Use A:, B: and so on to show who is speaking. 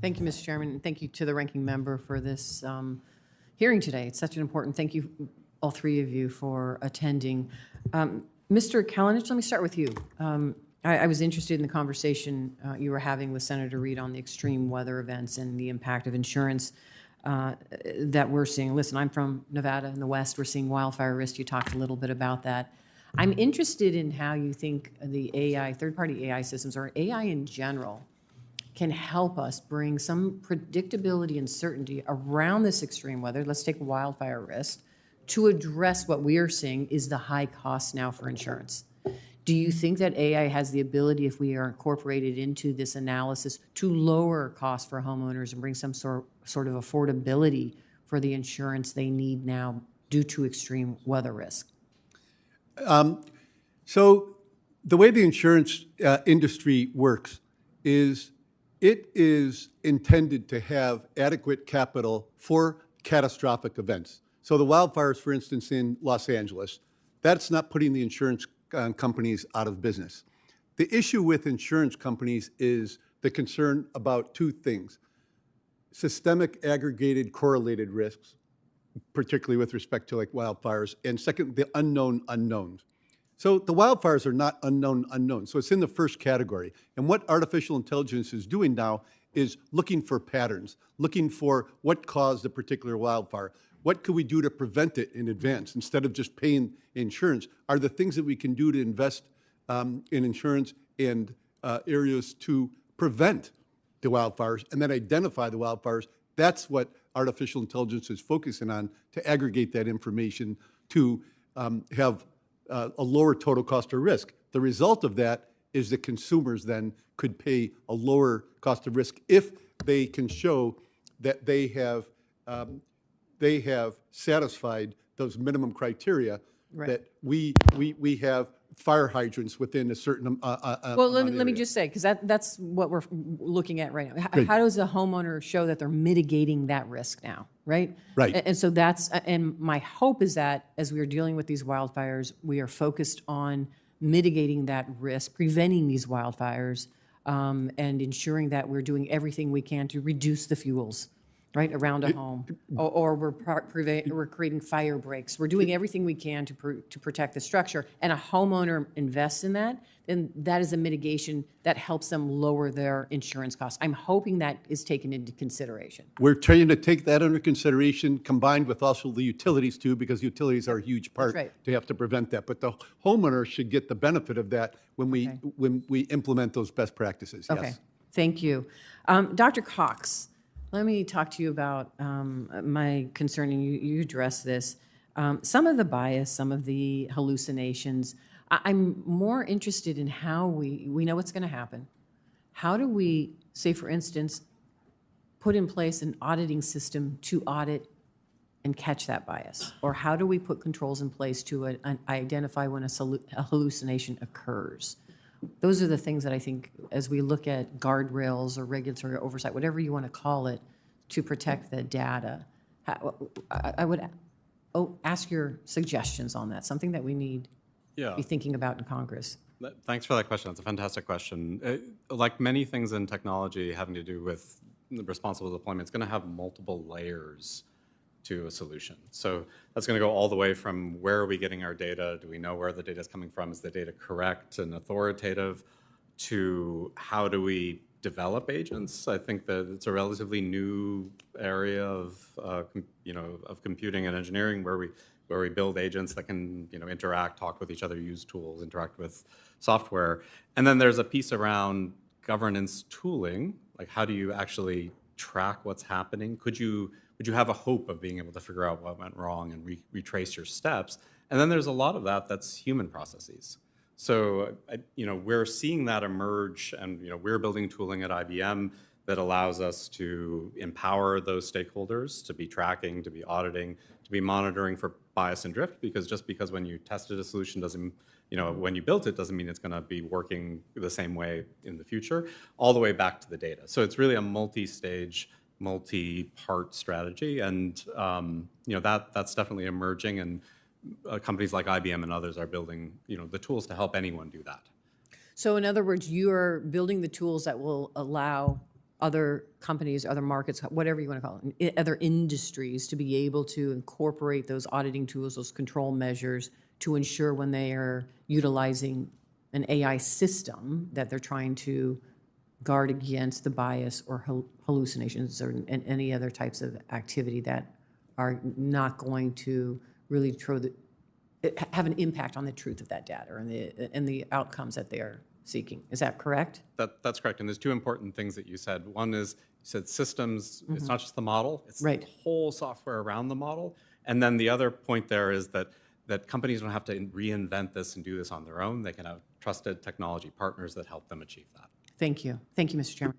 A: Thank you, Mr. Chairman, and thank you to the ranking member for this hearing today. It's such an important, thank you, all three of you, for attending. Mr. Kalinich, let me start with you. I was interested in the conversation you were having with Senator Reid on the extreme weather events and the impact of insurance that we're seeing. Listen, I'm from Nevada in the West. We're seeing wildfire risk. You talked a little bit about that. I'm interested in how you think the AI, third-party AI systems, or AI in general, can help us bring some predictability and certainty around this extreme weather. Let's take wildfire risk to address what we are seeing is the high cost now for insurance. Do you think that AI has the ability, if we are incorporated into this analysis, to lower costs for homeowners and bring some sort of affordability for the insurance they need now due to extreme weather risk?
B: So the way the insurance industry works is it is intended to have adequate capital for catastrophic events. So the wildfires, for instance, in Los Angeles, that's not putting the insurance companies out of business. The issue with insurance companies is the concern about two things: systemic, aggregated, correlated risks, particularly with respect to like wildfires, and second, the unknown unknowns. So the wildfires are not unknown unknowns. So it's in the first category. And what artificial intelligence is doing now is looking for patterns, looking for what caused a particular wildfire. What could we do to prevent it in advance instead of just paying insurance? Are the things that we can do to invest in insurance and areas to prevent the wildfires and then identify the wildfires? That's what artificial intelligence is focusing on, to aggregate that information to have a lower total cost of risk. The result of that is that consumers then could pay a lower cost of risk if they can show that they have satisfied those minimum criteria,
A: right,
B: that we have fire hydrants within a certain
A: well, let me just say, because that's what we're looking at right now. How does a homeowner show that they're mitigating that risk now, right?
B: Right.
A: And so and my hope is that as we are dealing with these wildfires, we are focused on mitigating that risk, preventing these wildfires, and ensuring that we're doing everything we can to reduce the fuels, right, around a home, or we're creating fire breaks. We're doing everything we can to protect the structure, and a homeowner invests in that, then that is a mitigation that helps them lower their insurance costs. I'm hoping that is taken into consideration.
B: We're trying to take that under consideration, combined with also the utilities too, because utilities are a huge part to have to prevent that. But the homeowner should get the benefit of that when we implement those best practices.
A: Okay,
B: yes.
A: Thank you. Dr. Cox, let me talk to you about my concern, and you address this. Some of the bias, some of the hallucinations. I'm more interested in how we know what's going to happen. How do we, say for instance, put in place an auditing system to audit and catch that bias? Or how do we put controls in place to identify when a hallucination occurs? Those are the things that I think, as we look at guardrails or regulatory oversight, whatever you want to call it, to protect the data, I would ask your suggestions on that, something that we need to be thinking about in Congress.
C: Thanks for that question. It's a fantastic question. Like many things in technology having to do with responsible deployment, it's going to have multiple layers to a solution. So that's going to go all the way from where are we getting our data? Do we know where the data is coming from? Is the data correct and authoritative? To how do we develop agents? I think that it's a relatively new area of computing and engineering where we build agents that can interact, talk with each other, use tools, interact with software. And then there's a piece around governance tooling, like how do you actually track what's happening? Would you have a hope of being able to figure out what went wrong and retrace your steps? And then there's a lot of that's human processes. So we're seeing that emerge, and we're building tooling at IBM that allows us to empower those stakeholders to be tracking, to be auditing, to be monitoring for bias and drift, because just because when you tested a solution doesn't, when you built it doesn't mean it's going to be working the same way in the future, all the way back to the data. So it's really a multi-stage, multi-part strategy, and that's definitely emerging, and companies like IBM and others are building the tools to help anyone do that.
A: So in other words, you are building the tools that will allow other companies, other markets, whatever you want to call it, other industries to be able to incorporate those auditing tools, those control measures to ensure when they are utilizing an AI system that they're trying to guard against the bias or hallucinations or any other types of activity that are not going to really have an impact on the truth of that data and the outcomes that they are seeking. Is that correct?
C: That's correct. And there's two important things that you said. One is you said systems, it's not just the model, it's
A: Right.
C: the whole software around the model. And then the other point there is that companies don't have to reinvent this and do this on their own. They can have trusted technology partners that help them achieve that.
A: Thank you. Thank you, Mr. Chairman.